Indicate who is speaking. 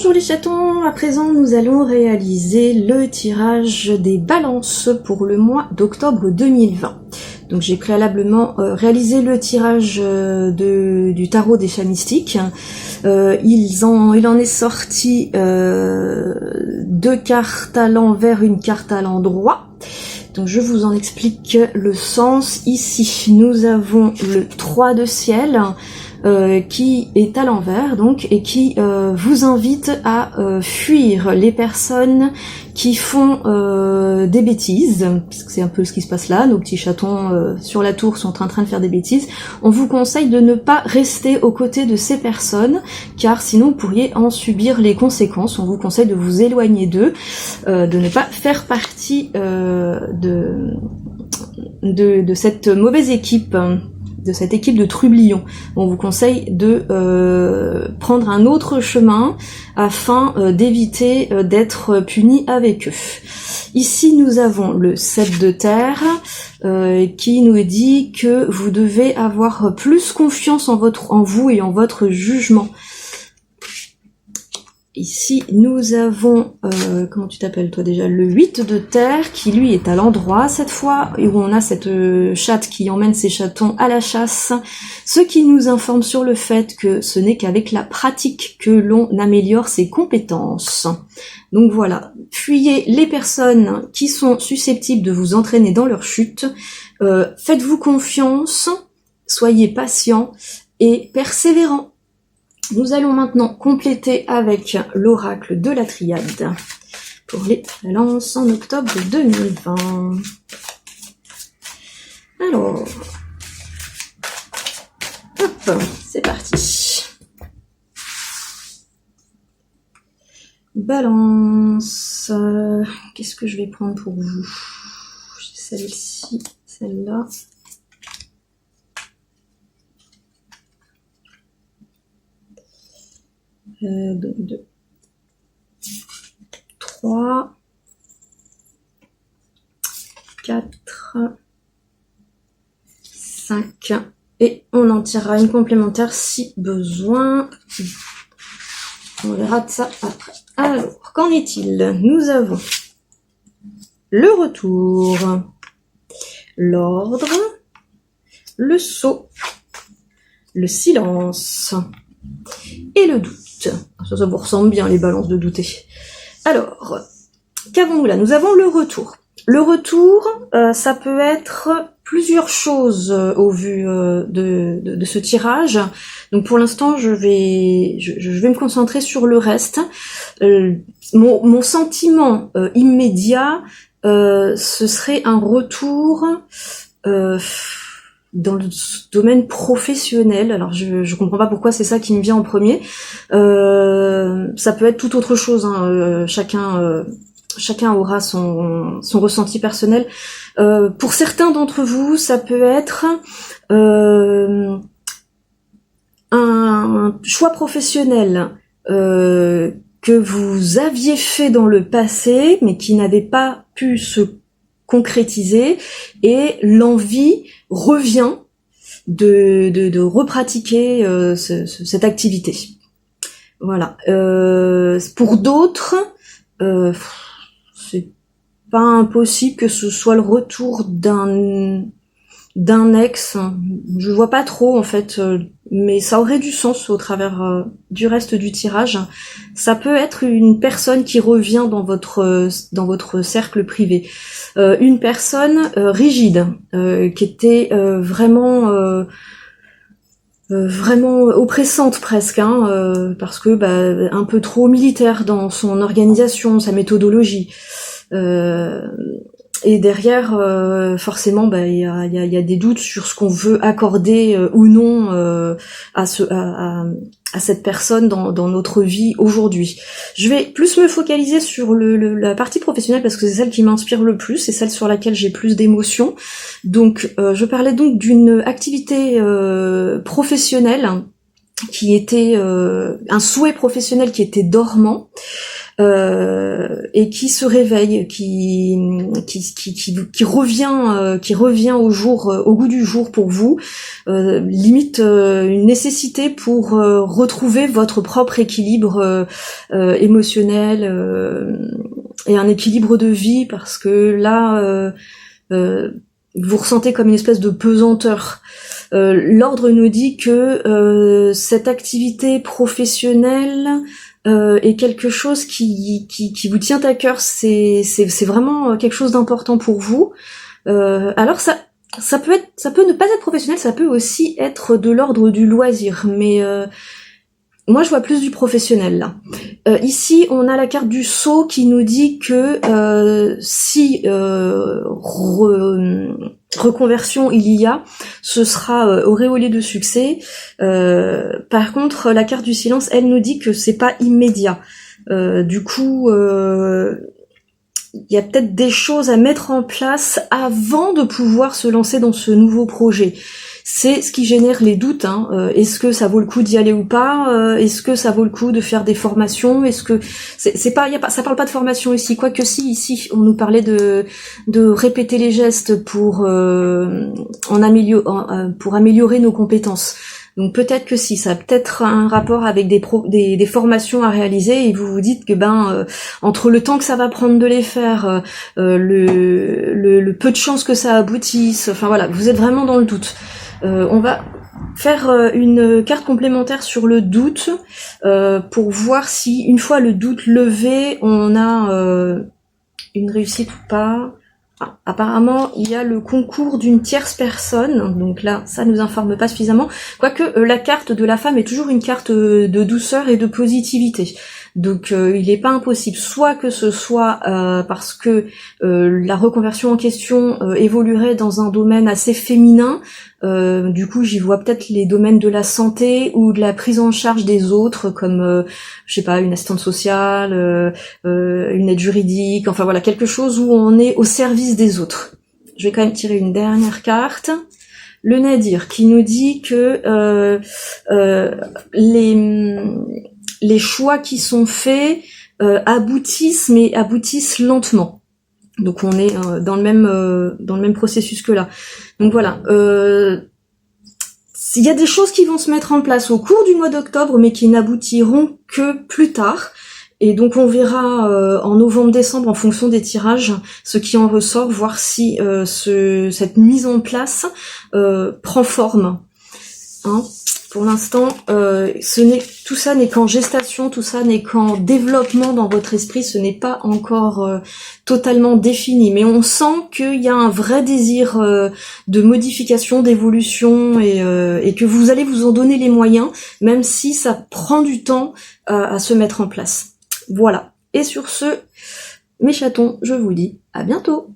Speaker 1: Bonjour les chatons, à présent nous allons réaliser le tirage des balances pour le mois d'octobre 2020. Donc j'ai préalablement réalisé le tirage du tarot des chats mystiques. Il en est sorti 2 cartes à l'envers, une carte à l'endroit. Donc je vous en explique le sens. Ici nous avons le 3 de ciel, qui est à l'envers donc et qui vous invite à fuir les personnes qui font des bêtises, puisque c'est un peu ce qui se passe là. Nos petits chatons sur la tour sont en train de faire des bêtises. On vous conseille de ne pas rester aux côtés de ces personnes, car sinon vous pourriez en subir les conséquences. On vous conseille de vous éloigner d'eux, de ne pas faire partie de cette mauvaise équipe, de cette équipe de trublions. On vous conseille de prendre un autre chemin afin d'éviter d'être puni avec eux. Ici nous avons le 7 de terre qui nous dit que vous devez avoir plus confiance en vous et en votre jugement. Ici, nous avons, comment tu t'appelles toi déjà, le 8 de terre, qui lui est à l'endroit cette fois, où on a cette chatte qui emmène ses chatons à la chasse, ce qui nous informe sur le fait que ce n'est qu'avec la pratique que l'on améliore ses compétences. Donc voilà, fuyez les personnes qui sont susceptibles de vous entraîner dans leur chute, faites-vous confiance, soyez patient et persévérant. Nous allons maintenant compléter avec l'oracle de la triade pour les balances en octobre 2020. Alors, hop, c'est parti. Balance, qu'est-ce que je vais prendre pour vous? J'ai celle-ci, celle-là. Donc 2, 3, 4, 5, et on en tirera une complémentaire si besoin. On verra de ça après. Alors, qu'en est-il? Nous avons le retour, l'ordre, le sceau, le silence et le doute. Ça vous ressemble bien, les balances de douter. Alors, qu'avons-nous là? Nous avons le retour. Le retour, ça peut être plusieurs choses au vu de ce tirage. Donc pour l'instant, je vais me concentrer sur le reste. Mon sentiment immédiat, ce serait un retour dans le domaine professionnel. Alors je comprends pas pourquoi c'est ça qui me vient en premier. Ça peut être tout autre chose, hein. Chacun aura son ressenti personnel. Pour certains d'entre vous, ça peut être un choix professionnel que vous aviez fait dans le passé, mais qui n'avait pas pu se concrétiser, et l'envie revient de repratiquer cette activité. Voilà. Pour d'autres, c'est pas impossible que ce soit le retour d'un ex. Je vois pas trop en fait, mais ça aurait du sens au travers du reste du tirage. Ça peut être une personne qui revient dans votre cercle privé, une personne rigide, qui était vraiment oppressante presque, hein, parce que un peu trop militaire dans son organisation, sa méthodologie. Et derrière, forcément, il y a des doutes sur ce qu'on veut accorder ou non à cette personne dans notre vie aujourd'hui. Je vais plus me focaliser sur la partie professionnelle parce que c'est celle qui m'inspire le plus, c'est celle sur laquelle j'ai plus d'émotions. Donc, je parlais donc d'une activité professionnelle qui était un souhait professionnel qui était dormant. et qui se réveille, qui revient au goût du jour pour vous, limite une nécessité pour retrouver votre propre équilibre émotionnel et un équilibre de vie, parce que là vous ressentez comme une espèce de pesanteur. L'ordre nous dit que cette activité professionnelle est quelque chose qui vous tient à cœur. C'est vraiment quelque chose d'important pour vous. Alors ça peut ne pas être professionnel, ça peut aussi être de l'ordre du loisir, mais moi je vois plus du professionnel là. Ici on a la carte du sceau qui nous dit que si reconversion il y a, ce sera auréolé de succès. Par contre la carte du silence, elle nous dit que c'est pas immédiat. Du coup il y a peut-être des choses à mettre en place avant de pouvoir se lancer dans ce nouveau projet. C'est ce qui génère les doutes. Est-ce que ça vaut le coup d'y aller ou pas? Est-ce que ça vaut le coup de faire des formations? Est-ce que ça parle pas de formation ici, quoique si ici on nous parlait de répéter les gestes pour améliorer nos compétences. Donc peut-être que si, ça a peut-être un rapport avec des formations à réaliser, et vous vous dites que entre le temps que ça va prendre de les faire, le peu de chances que ça aboutisse, enfin voilà, vous êtes vraiment dans le doute. On va faire une carte complémentaire sur le doute pour voir si une fois le doute levé, on a une réussite ou pas. Ah, apparemment, il y a le concours d'une tierce personne, donc là, ça nous informe pas suffisamment. Quoique la carte de la femme est toujours une carte de douceur et de positivité. Donc il n'est pas impossible, soit que ce soit parce que la reconversion en question évoluerait dans un domaine assez féminin. Du coup, j'y vois peut-être les domaines de la santé ou de la prise en charge des autres, comme je sais pas, une assistante sociale, une aide juridique, enfin voilà, quelque chose où on est au service des autres. Je vais quand même tirer une dernière carte. Le Nadir, qui nous dit que les choix qui sont faits aboutissent, mais aboutissent lentement. Donc on est dans le même processus que là. Donc voilà, il y a des choses qui vont se mettre en place au cours du mois d'octobre, mais qui n'aboutiront que plus tard. Et donc on verra en novembre-décembre, en fonction des tirages, ce qui en ressort, voir si cette mise en place prend forme. Pour l'instant, tout ça n'est qu'en gestation, tout ça n'est qu'en développement dans votre esprit, ce n'est pas encore totalement défini. Mais on sent qu'il y a un vrai désir de modification, d'évolution, et que vous allez vous en donner les moyens, même si ça prend du temps à se mettre en place. Voilà. Et sur ce, mes chatons, je vous dis à bientôt.